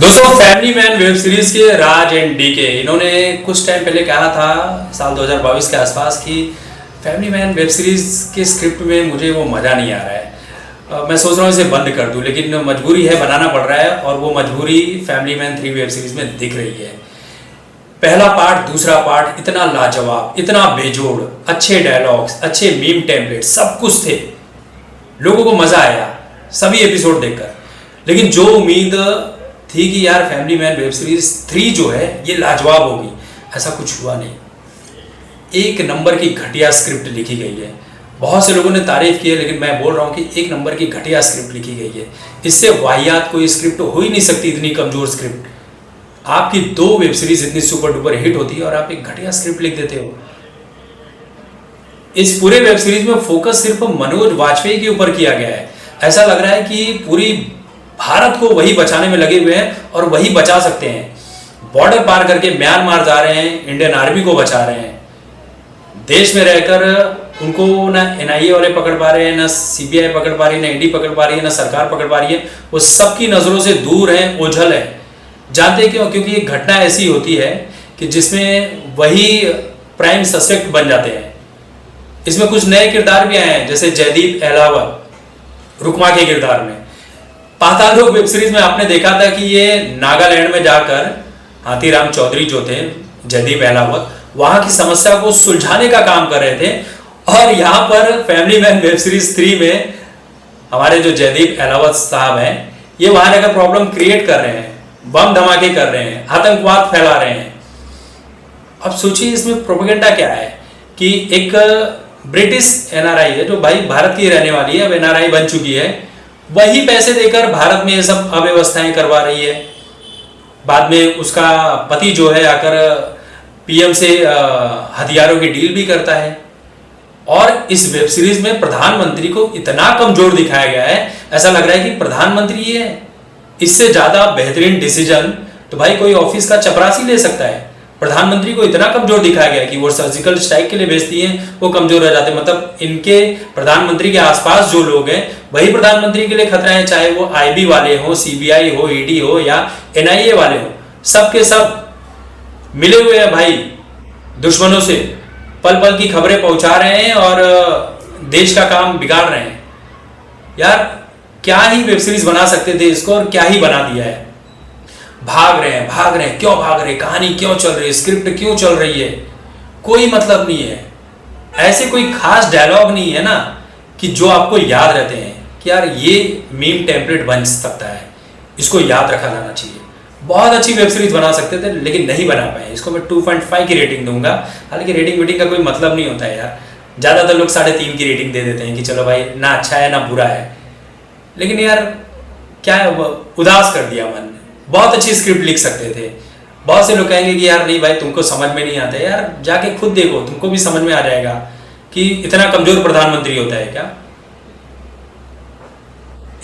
दोस्तों family man web series के राज and DK इन्होंने कुछ टाइम पहले कहा था साल 2022 के आसपास कि फैमिली मैन वेब सीरीज के स्क्रिप्ट में मुझे वो मज़ा नहीं आ रहा है। मैं सोच रहा हूँ इसे बंद कर दूँ, लेकिन मजबूरी है, बनाना पड़ रहा है और वो मजबूरी फैमिली मैन 3 वेब सीरीज में दिख रही है। पहला पार्ट, दूसरा पार्ट इतना लाजवाब, इतना बेजोड़, अच्छे डायलॉग्स, अच्छे मीम टेम्पलेट, सब कुछ थे। लोगों को मज़ा आया सभी एपिसोड देखकर, लेकिन जो उम्मीद थी कि यार फैमिली मैन वेब सीरीज 3 जो है ये लाजवाब होगी, ऐसा कुछ हुआ नहीं। एक नंबर की घटिया स्क्रिप्ट लिखी गई है। बहुत से लोगों ने तारीफ की है, लेकिन मैं बोल रहा हूँ कि एक नंबर की घटिया स्क्रिप्ट लिखी गई है। इससे वाहियात कोई स्क्रिप्ट हो ही नहीं सकती, इतनी कमजोर स्क्रिप्ट। आपकी 2 वेब सीरीज इतनी सुपर डुपर हिट होती है और आप एक घटिया स्क्रिप्ट लिख देते हो। इस पूरे वेब सीरीज में फोकस सिर्फ मनोज वाजपेयी के ऊपर किया गया है। ऐसा लग रहा है कि पूरी भारत को वही बचाने में लगे हुए हैं और वही बचा सकते हैं। बॉर्डर पार करके म्यांमार जा रहे हैं, इंडियन आर्मी को बचा रहे हैं। देश में रहकर उनको ना एनआईए वाले पकड़ पा रहे हैं, ना सीबीआई पकड़ पा रही है, ना ईडी पकड़ पा रही है, ना सरकार पकड़ पा रही है। वो सबकी नजरों से दूर हैं, ओझल है। जानते क्यों? क्योंकि एक घटना ऐसी होती है कि जिसमें वही प्राइम सस्पेक्ट बन जाते हैं। इसमें कुछ नए किरदार भी आए हैं, जैसे जयदीप अहलावत रुकमा के किरदार में। पाताल लोक वेब सीरीज में आपने देखा था कि ये नागालैंड में जाकर हाथीराम चौधरी जो थे, जयदीप अहलावत, वहां की समस्या को सुलझाने का काम कर रहे थे। और यहाँ पर फैमिली मैन वेब सीरीज 3 में हमारे जो जयदीप अहलावत साहब हैं, ये वहां रहकर प्रॉब्लम क्रिएट कर रहे हैं, बम धमाके कर रहे हैं, आतंकवाद फैला रहे हैं। अब सोचिए इसमें प्रोपेगेंडा क्या है कि एक ब्रिटिश एनआरआई है जो भाई भारत की रहने वाली है, अब एनआरआई बन चुकी है, वही पैसे देकर भारत में ये सब अव्यवस्थाएं करवा रही है। बाद में उसका पति जो है आकर पीएम से हथियारों की डील भी करता है। और इस वेब सीरीज में प्रधानमंत्री को इतना कमजोर दिखाया गया है, ऐसा लग रहा है कि प्रधानमंत्री ही है। इससे ज्यादा बेहतरीन डिसीजन तो भाई कोई ऑफिस का चपरासी ले सकता है। प्रधानमंत्री को इतना कमजोर दिखाया गया कि वो सर्जिकल स्ट्राइक के लिए भेजती हैं, वो कमजोर रह जाते। मतलब इनके प्रधानमंत्री के आसपास जो लोग हैं वही प्रधानमंत्री के लिए खतरा है, चाहे वो आईबी वाले हो, सीबीआई हो, ईडी हो या एनआईए वाले हो। सबके सब मिले हुए हैं भाई दुश्मनों से, पल पल की खबरें पहुंचा रहे हैं और देश का काम बिगाड़ रहे हैं। यार क्या ही वेब सीरीज बना सकते थे इसको, और क्या ही बना दिया है। भाग रहे हैं, क्यों भाग रहे हैं, कहानी क्यों चल रही है, स्क्रिप्ट क्यों चल रही है, कोई मतलब नहीं है। ऐसे कोई खास डायलॉग नहीं है ना कि जो आपको याद रहते हैं कि यार ये मीम टेम्पलेट बन सकता है, इसको याद रखा जाना चाहिए। बहुत अच्छी वेब सीरीज बना सकते थे, लेकिन नहीं बना पाए। इसको मैं 2.5 की रेटिंग दूंगा। हालांकि रेटिंग वेटिंग का कोई मतलब नहीं होता है यार। ज़्यादातर लोग 3.5 की रेटिंग दे देते हैं कि चलो भाई ना अच्छा है ना बुरा है। लेकिन यार क्या है, उदास कर दिया मन। बहुत अच्छी स्क्रिप्ट लिख सकते थे। बहुत से लोग कहेंगे कि यार नहीं भाई तुमको समझ में नहीं आता है। यार जाके खुद देखो, तुमको भी समझ में आ जाएगा कि इतना कमजोर प्रधानमंत्री होता है क्या।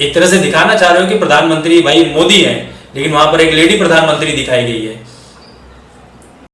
एक तरह से दिखाना चाह रहे हो कि प्रधानमंत्री भाई मोदी है, लेकिन वहां पर एक लेडी प्रधानमंत्री दिखाई गई है।